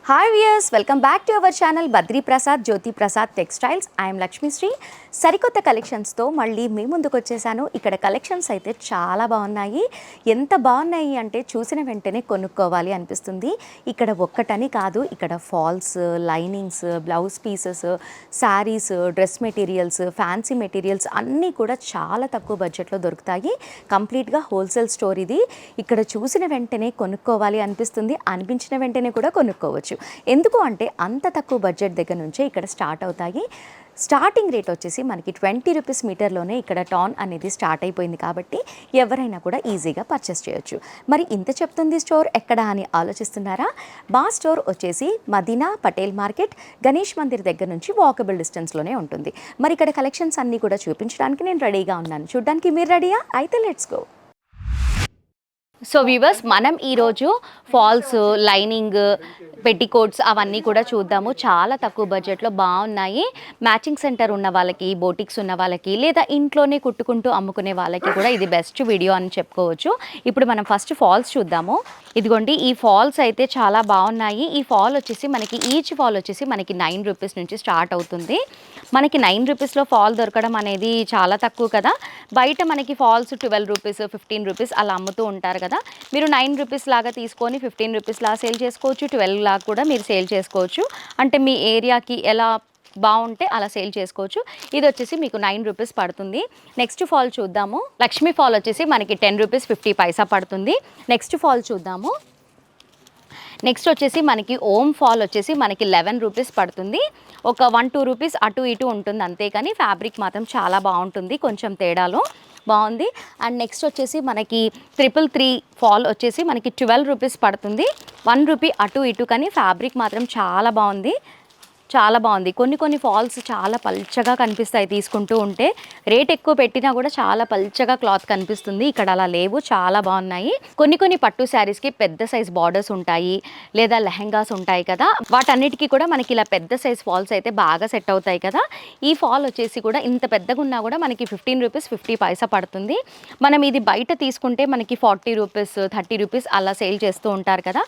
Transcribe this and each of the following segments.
Hi viewers, welcome back to our channel Badri Prasad Jyoti Prasad textiles. I'm Lakshmishri. సరికొత్త కలెక్షన్స్తో మళ్ళీ మీ ముందుకు వచ్చేసాను. ఇక్కడ కలెక్షన్స్ అయితే చాలా బాగున్నాయి. ఎంత బాగున్నాయి అంటే చూసిన వెంటనే కొనుక్కోవాలి అనిపిస్తుంది. ఇక్కడ ఒక్కటని కాదు, ఇక్కడ falls, linings, blouse pieces, saris, dress materials, fancy materials అన్నీ కూడా చాలా తక్కువ బడ్జెట్లో దొరుకుతాయి. కంప్లీట్గా హోల్సేల్ స్టోర్ ఇది. ఇక్కడ చూసిన వెంటనే కొనుక్కోవాలి అనిపిస్తుంది, అనిపించిన వెంటనే కూడా కొనుక్కోవచ్చు. ఎందుకు అంటే అంత తక్కువ బడ్జెట్ దగ్గర నుంచే ఇక్కడ స్టార్ట్ అవుతాయి. స్టార్టింగ్ రేట్ వచ్చేసి మనకి 20 రూపీస్ మీటర్లోనే ఇక్కడ టాన్ అనేది స్టార్ట్ అయిపోయింది కాబట్టి ఎవరైనా కూడా ఈజీగా పర్చేస్ చేయొచ్చు. మరి ఇంత చెప్తుంది స్టోర్ ఎక్కడ అని ఆలోచిస్తున్నారా? మా స్టోర్ వచ్చేసి మదీనా పటేల్ మార్కెట్, గణేష్ మందిర్ దగ్గర నుంచి వాకబుల్ డిస్టెన్స్లోనే ఉంటుంది. మరి ఇక్కడ కలెక్షన్స్ అన్నీ కూడా చూపించడానికి నేను రెడీగా ఉన్నాను. చూడ్డానికి మీరు రెడీయా? అయితే లెట్స్ గో. సో వ్యూవర్స్, మనం ఈరోజు ఫాల్స్, లైనింగ్, పెట్టికోట్స్ అవన్నీ కూడా చూద్దాము. చాలా తక్కువ బడ్జెట్లో బాగున్నాయి. మ్యాచింగ్ సెంటర్ ఉన్న వాళ్ళకి, బోటిక్స్ ఉన్న వాళ్ళకి, లేదా ఇంట్లోనే కుట్టుకుంటూ అమ్ముకునే వాళ్ళకి కూడా ఇది బెస్ట్ వీడియో అని చెప్పుకోవచ్చు. ఇప్పుడు మనం ఫస్ట్ ఫాల్స్ చూద్దాము. ఇదిగోండి, ఈ ఫాల్స్ అయితే చాలా బాగున్నాయి. ఈ ఫాల్ వచ్చేసి మనకి ఈచ్ ఫాల్ వచ్చేసి మనకి 9 రూపీస్ నుంచి స్టార్ట్ అవుతుంది. మనకి 9 రూపీస్లో ఫాల్ దొరకడం అనేది చాలా తక్కువ కదా. బయట మనకి ఫాల్స్ 12 రూపీస్, 15 రూపీస్ అలా అమ్ముతూ ఉంటారు కదా. మీరు 9 రూపీస్ లాగా తీసుకొని 15 రూపీస్ లాగా సేల్ చేసుకోవచ్చు, 12 లాగా కూడా మీరు సేల్ చేసుకోవచ్చు. అంటే మీ ఏరియాకి ఎలా బాగుంటే అలా సేల్ చేసుకోవచ్చు. ఇది వచ్చేసి మీకు 9 రూపీస్ పడుతుంది. నెక్స్ట్ ఫాల్ చూద్దాము. లక్ష్మీ ఫాల్ వచ్చేసి మనకి 10 రూపీస్ 50 పైసా పడుతుంది. నెక్స్ట్ ఫాల్ చూద్దాము. నెక్స్ట్ వచ్చేసి మనకి ఓం ఫాల్ వచ్చేసి మనకి 11 రూపీస్ పడుతుంది. ఒక 1-2 రూపీస్ అటు ఇటు ఉంటుంది అంతే, కానీ ఫ్యాబ్రిక్ మాత్రం చాలా బాగుంటుంది, కొంచెం తేడాలో బాగుంది. అండ్ నెక్స్ట్ వచ్చేసి మనకి 333 ఫాల్ వచ్చేసి మనకి 12 రూపీస్ పడుతుంది. 1 రూపీ అటు ఇటు, కానీ ఫ్యాబ్రిక్ మాత్రం చాలా బాగుంది, చాలా బాగుంది. కొన్ని ఫాల్స్ చాలా పల్చగా కనిపిస్తాయి తీసుకుంటూ ఉంటే. రేట్ ఎక్కువ పెట్టినా కూడా చాలా పల్చగా క్లాత్ కనిపిస్తుంది. ఇక్కడ అలా లేవు, చాలా బాగున్నాయి. కొన్ని పట్టు శారీస్కి పెద్ద సైజ్ బార్డర్స్ ఉంటాయి, లేదా లెహెంగాస్ ఉంటాయి కదా, వాటన్నిటికీ కూడా మనకి ఇలా పెద్ద సైజ్ ఫాల్స్ అయితే బాగా సెట్ అవుతాయి కదా. ఈ ఫాల్ వచ్చేసి కూడా ఇంత పెద్దగా ఉన్నా కూడా మనకి 15 రూపీస్ 50 పైసా పడుతుంది. మనం ఇది బయట తీసుకుంటే మనకి 40 రూపీస్ 30 రూపీస్ అలా సేల్ చేస్తూ ఉంటారు కదా.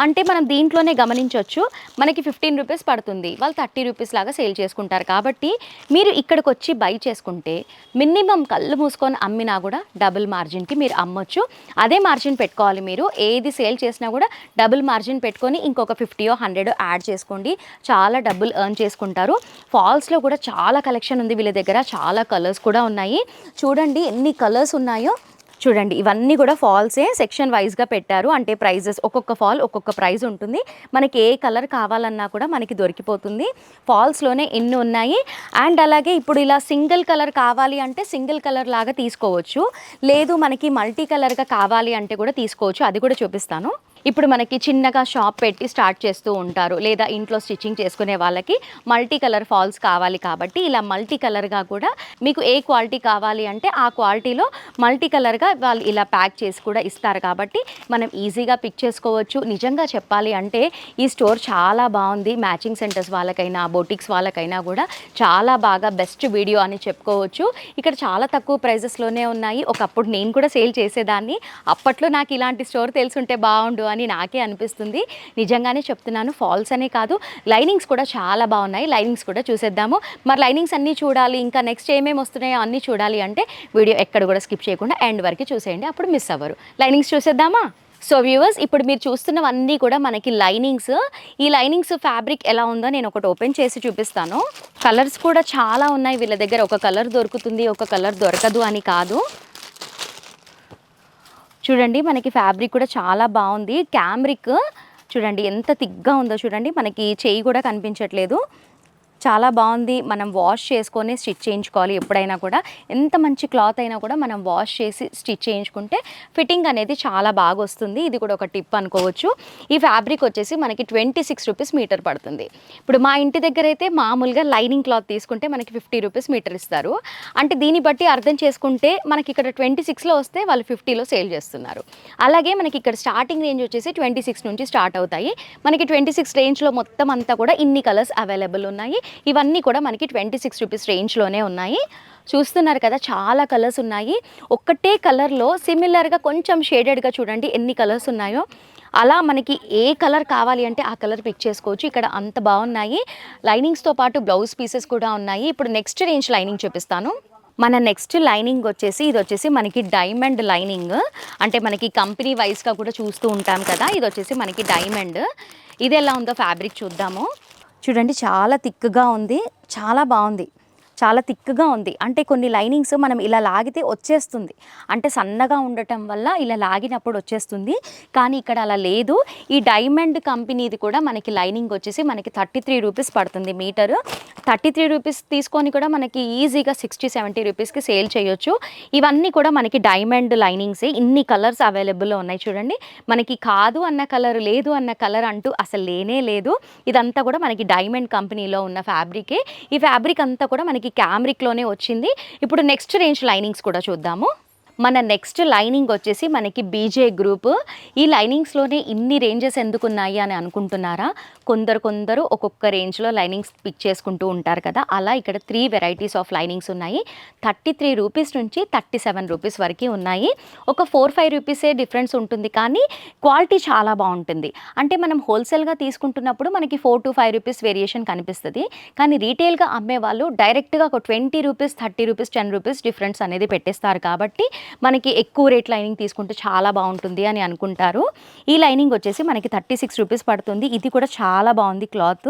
అంటే మనం దీంట్లోనే గమనించవచ్చు, మనకి 15 రూపీస్ పడుతుంది, వాళ్ళు 30 రూపీస్ లాగా సేల్ చేసుకుంటారు. కాబట్టి మీరు ఇక్కడికి వచ్చి బై చేసుకుంటే మినిమం కళ్ళు మూసుకొని అమ్మినా కూడా డబుల్ మార్జిన్కి మీరు అమ్మొచ్చు. అదే మార్జిన్ పెట్టుకోవాలి. మీరు ఏది సేల్ చేసినా కూడా డబుల్ మార్జిన్ పెట్టుకొని ఇంకొక 50 100 యాడ్ చేసుకోండి, చాలా డబ్బులు ఎర్న్ చేసుకుంటారు. ఫాల్స్లో కూడా చాలా కలెక్షన్ ఉంది వీళ్ళ దగ్గర, చాలా కలర్స్ కూడా ఉన్నాయి. చూడండి ఎన్ని కలర్స్ ఉన్నాయో. చూడండి, ఇవన్నీ కూడా ఫాల్సే, సెక్షన్ వైజ్గా పెట్టారు. అంటే ప్రైజెస్, ఒక్కొక్క ఫాల్ ఒక్కొక్క ప్రైజ్ ఉంటుంది. మనకి ఏ కలర్ కావాలన్నా కూడా మనకి దొరికిపోతుంది. ఫాల్స్లోనే ఎన్ని ఉన్నాయి. అండ్ అలాగే ఇప్పుడు ఇలా సింగిల్ కలర్ కావాలి అంటే సింగిల్ కలర్ లాగా తీసుకోవచ్చు, లేదు మనకి మల్టీ కలర్గా కావాలి అంటే కూడా తీసుకోవచ్చు. అది కూడా చూపిస్తాను. ఇప్పుడు మనకి చిన్నగా షాప్ పెట్టి స్టార్ట్ చేస్తూ ఉంటారు, లేదా ఇంట్లో స్టిచ్చింగ్ చేసుకునే వాళ్ళకి మల్టీ కలర్ ఫాల్స్ కావాలి కాబట్టి ఇలా మల్టీ కలర్గా కూడా మీకు ఏ క్వాలిటీ కావాలి అంటే ఆ క్వాలిటీలో మల్టీ కలర్గా వాళ్ళు ఇలా ప్యాక్ చేసి కూడా ఇస్తారు. కాబట్టి మనం ఈజీగా పిక్ చేసుకోవచ్చు. నిజంగా చెప్పాలి అంటే ఈ స్టోర్ చాలా బాగుంది. మ్యాచింగ్ సెంటర్స్ వాళ్ళకైనా, బొటిక్స్ వాళ్ళకైనా కూడా చాలా బాగా బెస్ట్ వీడియో అని చెప్పుకోవచ్చు. ఇక్కడ చాలా తక్కువ ప్రైజెస్లోనే ఉన్నాయి. ఒకప్పుడు నేను కూడా సేల్ చేసేదాన్ని. అప్పట్లో నాకు ఇలాంటి స్టోర్ తెలుసుంటే బాగుండు అని నాకే అనిపిస్తుంది. నిజంగానే చెప్తున్నాను. ఫాల్స్ అనే కాదు, లైనింగ్స్ కూడా చాలా బాగున్నాయి. లైనింగ్స్ కూడా చూసేద్దాము. మరి లైనింగ్స్ అన్నీ చూడాలి, ఇంకా నెక్స్ట్ ఏమేమి వస్తున్నాయో అన్నీ చూడాలి అంటే వీడియో ఎక్కడ కూడా స్కిప్ చేయకుండా ఎండ్ వరకు చూసేయండి, అప్పుడు మిస్ అవ్వరు. లైనింగ్స్ చూసేద్దామా? సో వ్యూవర్స్, ఇప్పుడు మీరు చూస్తున్నవన్నీ కూడా మనకి లైనింగ్స్. ఈ లైనింగ్స్ ఫ్యాబ్రిక్ ఎలా ఉందో నేను ఒకటి ఓపెన్ చేసి చూపిస్తాను. కలర్స్ కూడా చాలా ఉన్నాయి వీళ్ళ దగ్గర. ఒక కలర్ దొరుకుతుంది, ఒక కలర్ దొరకదు అని కాదు. చూడండి, మనకి ఫ్యాబ్రిక్ కూడా చాలా బాగుంది. క్యామ్రిక్ చూడండి ఎంత థిక్గా ఉందో చూడండి, మనకి చెయ్యి కూడా కనిపించట్లేదు. చాలా బాగుంది. మనం వాష్ చేసుకొని స్టిచ్ చేయించుకోవాలి ఎప్పుడైనా కూడా. ఎంత మంచి క్లాత్ అయినా కూడా మనం వాష్ చేసి స్టిచ్ చేయించుకుంటే ఫిట్టింగ్ అనేది చాలా బాగా వస్తుంది. ఇది కూడా ఒక టిప్ అనుకోవచ్చు. ఈ ఫ్యాబ్రిక్ వచ్చేసి మనకి 26 రూపీస్ మీటర్ పడుతుంది. ఇప్పుడు మా ఇంటి దగ్గర అయితే మామూలుగా లైనింగ్ క్లాత్ తీసుకుంటే మనకి 50 రూపీస్ మీటర్ ఇస్తారు. అంటే దీన్ని బట్టి అర్థం చేసుకుంటే మనకి ఇక్కడ 26లో వస్తే వాళ్ళు 50లో సేల్ చేస్తున్నారు. అలాగే మనకి ఇక్కడ స్టార్టింగ్ రేంజ్ వచ్చేసి 26 నుంచి స్టార్ట్ అవుతాయి. మనకి 26 రేంజ్లో మొత్తం అంతా కూడా ఇన్ని కలర్స్ అవైలబుల్ ఉన్నాయి. ఇవన్నీ కూడా మనకి 26 రూపీస్ రేంజ్లోనే ఉన్నాయి. చూస్తున్నారు కదా, చాలా కలర్స్ ఉన్నాయి. ఒక్కటే కలర్లో సిమిలర్గా కొంచెం షేడెడ్గా చూడండి ఎన్ని కలర్స్ ఉన్నాయో. అలా మనకి ఏ కలర్ కావాలి అంటే ఆ కలర్ పిక్ చేసుకోవచ్చు. ఇక్కడ అంత బాగున్నాయి. లైనింగ్స్తో పాటు బ్లౌజ్ పీసెస్ కూడా ఉన్నాయి. ఇప్పుడు నెక్స్ట్ రేంజ్ లైనింగ్ చూపిస్తాను. మన నెక్స్ట్ లైనింగ్ వచ్చేసి ఇది వచ్చేసి మనకి డైమండ్ లైనింగ్. అంటే మనకి కంపెనీ వైజ్గా కూడా చూస్తూ ఉంటాం కదా, ఇది వచ్చేసి మనకి డైమండ్. ఇది ఎలా ఉందో ఫ్యాబ్రిక్ చూద్దాము. చూడండి చాలా థిక్గా ఉంది, చాలా బాగుంది, చాలా థిక్గా ఉంది. అంటే కొన్ని లైనింగ్స్ మనం ఇలా లాగితే వచ్చేస్తుంది, అంటే సన్నగా ఉండటం వల్ల ఇలా లాగినప్పుడు వచ్చేస్తుంది. కానీ ఇక్కడ అలా లేదు. ఈ డైమండ్ కంపెనీది కూడా మనకి లైనింగ్ వచ్చేసి మనకి 33 రూపీస్ పడుతుంది మీటరు. 33 రూపీస్ తీసుకొని కూడా మనకి ఈజీగా 60-70 రూపీస్కి సేల్ చేయొచ్చు. ఇవన్నీ కూడా మనకి డైమండ్ లైనింగ్సే. ఇన్ని కలర్స్ అవైలబుల్లో ఉన్నాయి చూడండి. మనకి కాదు అన్న కలర్, లేదు అన్న కలర్ అంటూ అసలు లేనే లేదు. ఇదంతా కూడా మనకి డైమండ్ కంపెనీలో ఉన్న ఫ్యాబ్రికే. ఈ ఫ్యాబ్రిక్ అంతా కూడా మనకి క్యామ్రిక్లోనే వచ్చింది. ఇప్పుడు నెక్స్ట్ రేంజ్ లైనింగ్స్ కూడా చూద్దాము. మన నెక్స్ట్ లైనింగ్ వచ్చేసి మనకి బీజే గ్రూప్. ఈ లైనింగ్స్లోనే ఇన్ని రేంజెస్ ఎందుకున్నాయి అని అనుకుంటున్నారా? కొందరు ఒక్కొక్క రేంజ్లో లైనింగ్స్ పిక్ చేసుకుంటూ ఉంటారు కదా, అలా ఇక్కడ 3 వెరైటీస్ ఆఫ్ లైనింగ్స్ ఉన్నాయి. 33 రూపీస్ నుంచి 37 రూపీస్ వరకు ఉన్నాయి. ఒక 4-5 రూపీసే డిఫరెన్స్ ఉంటుంది, కానీ క్వాలిటీ చాలా బాగుంటుంది. అంటే మనం హోల్సేల్గా తీసుకుంటున్నప్పుడు మనకి 4-5 రూపీస్ వేరియేషన్ కనిపిస్తుంది. కానీ రీటైల్గా అమ్మే వాళ్ళు డైరెక్ట్గా ఒక 20 రూపీస్, 30 రూపీస్, 10 రూపీస్ డిఫరెన్స్ అనేది పెట్టేస్తారు. కాబట్టి మనకి ఎక్కువ రేట్ లైనింగ్ తీసుకుంటే చాలా బాగుంటుంది అని అనుకుంటారు. ఈ లైనింగ్ వచ్చేసి మనకి 36 రూపీస్ పడుతుంది. ఇది కూడా చాలా బాగుంది క్లాత్.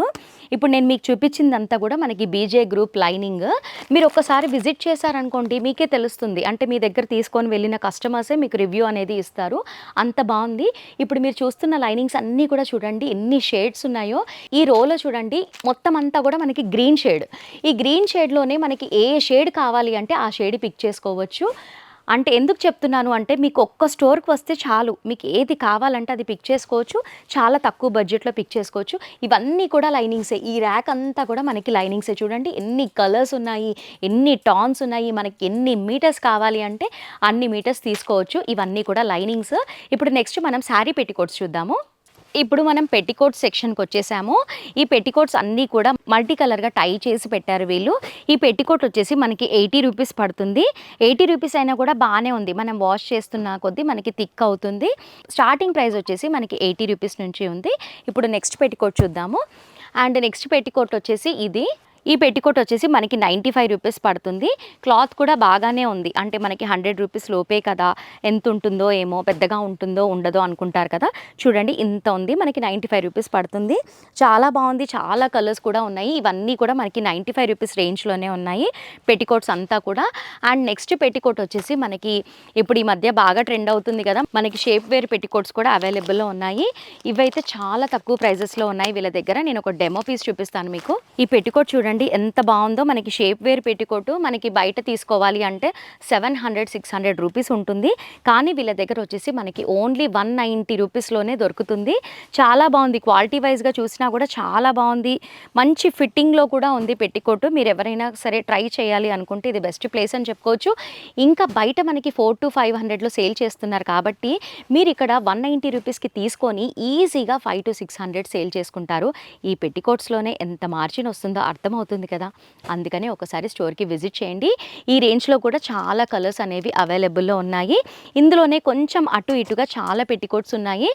ఇప్పుడు నేను మీకు చూపించిందంతా కూడా మనకి బీజే గ్రూప్ లైనింగ్. మీరు ఒక్కసారి విజిట్ చేశారనుకోండి మీకే తెలుస్తుంది. అంటే మీ దగ్గర తీసుకొని వెళ్ళిన కస్టమర్సే మీకు రివ్యూ అనేది ఇస్తారు, అంత బాగుంది. ఇప్పుడు మీరు చూస్తున్న లైనింగ్స్ అన్నీ కూడా చూడండి ఎన్ని షేడ్స్ ఉన్నాయో. ఈ రోలో చూడండి మొత్తం అంతా కూడా మనకి గ్రీన్ షేడ్. ఈ గ్రీన్ షేడ్లోనే మనకి ఏ షేడ్ కావాలి అంటే ఆ షేడ్ పిక్ చేసుకోవచ్చు. అంటే ఎందుకు చెప్తున్నాను అంటే మీకు ఒక్క స్టోర్కి వస్తే చాలు, మీకు ఏది కావాలంటే అది పిక్ చేసుకోవచ్చు. చాలా తక్కువ బడ్జెట్లో పిక్ చేసుకోవచ్చు. ఇవన్నీ కూడా లైనింగ్సే. ఈ ర్యాక్ అంతా కూడా మనకి లైనింగ్సే. చూడండి ఎన్ని కలర్స్ ఉన్నాయి, ఎన్ని టాన్స్ ఉన్నాయి, మనకి ఎన్ని మీటర్స్ కావాలి అంటే అన్ని మీటర్స్ తీసుకోవచ్చు. ఇవన్నీ కూడా లైనింగ్స్. ఇప్పుడు నెక్స్ట్ మనం శారీ పెట్టికోట్స్ చూద్దాము. ఇప్పుడు మనం పెట్టికోట్ సెక్షన్కి వచ్చేసాము. ఈ పెట్టికోట్స్ అన్నీ కూడా మల్టీ కలర్గా టై చేసి పెట్టారు వీళ్ళు. ఈ పెట్టికోట్ వచ్చేసి మనకి 80 రూపీస్ పడుతుంది. 80 రూపీస్ అయినా కూడా బాగానే ఉంది. మనం వాష్ చేస్తున్న కొద్దీ మనకి థిక్ అవుతుంది. స్టార్టింగ్ ప్రైస్ వచ్చేసి మనకి 80 రూపీస్ నుంచి ఉంది. ఇప్పుడు నెక్స్ట్ పెట్టికోట్ చూద్దాము. అండ్ నెక్స్ట్ పెట్టికోట్ వచ్చేసి ఇది. ఈ పెట్టికోట్ వచ్చేసి మనకి 95 రూపీస్ పడుతుంది. క్లాత్ కూడా బాగానే ఉంది. అంటే మనకి 100 రూపీస్ లోపే కదా, ఎంత ఉంటుందో ఏమో, పెద్దగా ఉంటుందో ఉండదో అనుకుంటారు కదా. చూడండి ఇంత ఉంది, మనకి 95 రూపీస్ పడుతుంది. చాలా బాగుంది, చాలా కలర్స్ కూడా ఉన్నాయి. ఇవన్నీ కూడా మనకి 95 రూపీస్ రేంజ్లోనే ఉన్నాయి పెట్టికోట్స్ అంతా కూడా. అండ్ నెక్స్ట్ పెట్టికోట్ వచ్చేసి మనకి ఇప్పుడు ఈ మధ్య బాగా ట్రెండ్ అవుతుంది కదా, మనకి షేప్ వేర్ పెట్టికోట్స్ కూడా అవైలబుల్లో ఉన్నాయి. ఇవైతే చాలా తక్కువ ప్రైజెస్లో ఉన్నాయి వీళ్ళ దగ్గర. నేను ఒక డెమో పీస్ చూపిస్తాను మీకు. ఈ పెట్టికోట్ చూడండి ఎంత బాగుందో. మనకి షేప్ వేర్ పెట్టికోటు మనకి బయట తీసుకోవాలి అంటే 700-600 రూపీస్ ఉంటుంది. కానీ వీళ్ళ దగ్గర వచ్చేసి మనకి ఓన్లీ 190 రూపీస్లోనే దొరుకుతుంది. చాలా బాగుంది, క్వాలిటీ వైజ్గా చూసినా కూడా చాలా బాగుంది. మంచి ఫిట్టింగ్లో కూడా ఉంది పెట్టికోటు. మీరు ఎవరైనా సరే ట్రై చేయాలి అనుకుంటే ఇది బెస్ట్ ప్లేస్ అని చెప్పుకోవచ్చు. ఇంకా బయట మనకి 400-500లో సేల్ చేస్తున్నారు కాబట్టి మీరు ఇక్కడ 190 రూపీస్కి తీసుకొని ఈజీగా 500-600 సేల్ చేసుకుంటారు. ఈ పెట్టికోట్స్లోనే ఎంత మార్జిన్ వస్తుందో అర్థమవుతుంది కదా. అందుకని ఒకసారి స్టోర్కి విజిట్ చేయండి. ఈ రేంజ్లో కూడా చాలా కలర్స్ అనేవి అవైలబుల్లో ఉన్నాయి. ఇందులోనే కొంచెం అటు ఇటుగా చాలా పెట్టికోట్స్ ఉన్నాయి.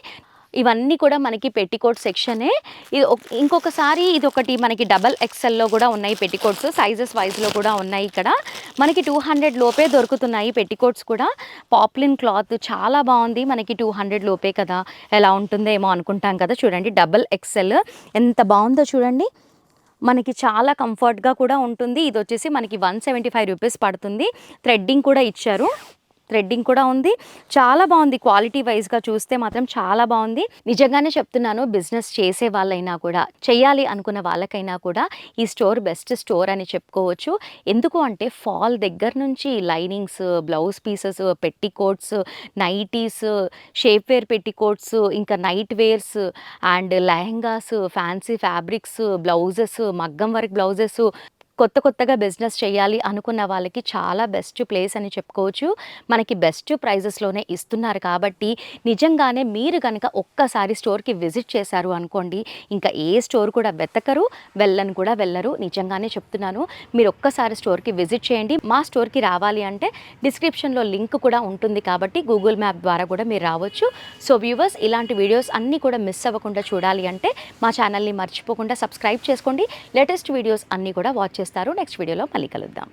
ఇవన్నీ కూడా మనకి పెట్టికోట్ సెక్షనే. ఇది ఇంకొకసారి ఇది ఒకటి మనకి డబల్ ఎక్సెల్లో కూడా ఉన్నాయి పెట్టికోట్స్, సైజెస్ వైజ్లో కూడా ఉన్నాయి. ఇక్కడ మనకి 200 లోపే దొరుకుతున్నాయి పెట్టికోట్స్ కూడా. పాప్లిన్ క్లాత్ చాలా బాగుంది. మనకి 200 లోపే కదా, ఎలా ఉంటుందో ఏమో అనుకుంటాం కదా. చూడండి డబల్ ఎక్సెల్ ఎంత బాగుందో చూడండి. మనకి చాలా కంఫర్ట్గా కూడా ఉంటుంది. ఇది వచ్చేసి మనకి 175 రూపీస్ పడుతుంది. థ్రెడ్డింగ్ కూడా ఇచ్చారు, థ్రెడ్డింగ్ కూడా ఉంది. చాలా బాగుంది, క్వాలిటీ వైజ్గా చూస్తే మాత్రం చాలా బాగుంది. నిజంగానే చెప్తున్నాను, బిజినెస్ చేసే వాళ్ళైనా కూడా, చేయాలి అనుకున్న వాళ్ళకైనా కూడా ఈ స్టోర్ బెస్ట్ స్టోర్ అని చెప్పుకోవచ్చు. ఎందుకు అంటే ఫాల్ దగ్గర నుంచి linings, blouse pieces, petticoats, nighties, shape wear petticoats, ఇంకా night wears and lehengas, fancy fabrics, blouses, మగ్గం వర్క్ బ్లౌజెస్, కొత్తగా బిజినెస్ చేయాలి అనుకున్న వాళ్ళకి చాలా బెస్ట్ ప్లేస్ అని చెప్పుకోవచ్చు. మనకి బెస్ట్ ప్రైజెస్‌లోనే ఇస్తున్నారు కాబట్టి నిజంగానే మీరు గనక ఒక్కసారి స్టోర్‌కి విజిట్ చేశారు అనుకోండి, ఇంకా ఏ స్టోర్ కూడా వెతకరు, వెళ్ళను కూడా వెళ్ళరు. నిజంగానే చెప్తున్నాను. మీరు ఒక్కసారి స్టోర్‌కి విజిట్ చేయండి. మా స్టోర్‌కి రావాలి అంటే డిస్క్రిప్షన్‌లో లింక్ కూడా ఉంటుంది కాబట్టి గూగుల్ మ్యాప్ ద్వారా కూడా మీరు రావచ్చు. సో వ్యూవర్స్, ఇలాంటి వీడియోస్ అన్నీ కూడా మిస్ అవ్వకుండా చూడాలి అంటే మా ఛానల్ని మర్చిపోకుండా సబ్స్క్రైబ్ చేసుకోండి. లేటెస్ట్ వీడియోస్ అన్నీ కూడా వాచ్ చేస్తారు. నెక్స్ట్ వీడియోలో మళ్ళీ కలుద్దాం.